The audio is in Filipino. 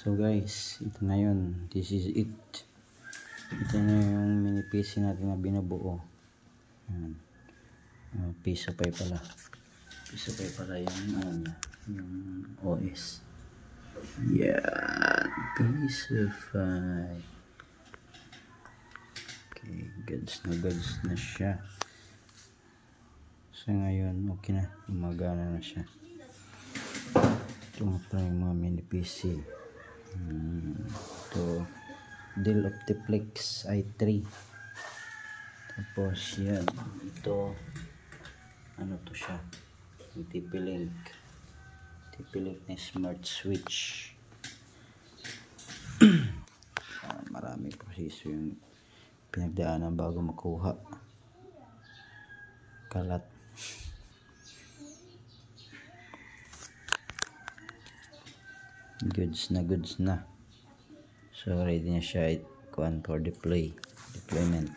So guys, ito na yun. This is it. Ito na yung mini PC natin na binubuo. Ayan. Pisapay pala. Pisapay pala yung OS. Yeah, Pisapay. Okay, goods na siya. So ngayon, okay na. Umagana na siya. Ito nga pala yung mga mini PC. Ito Dell Optiplex i3. Tapos yan, ito ano to siya, TP-Link na smart switch. Marami proseso yung pinagdaanan bago makuha. Kalat. Goods na. So ready na siya for deployment.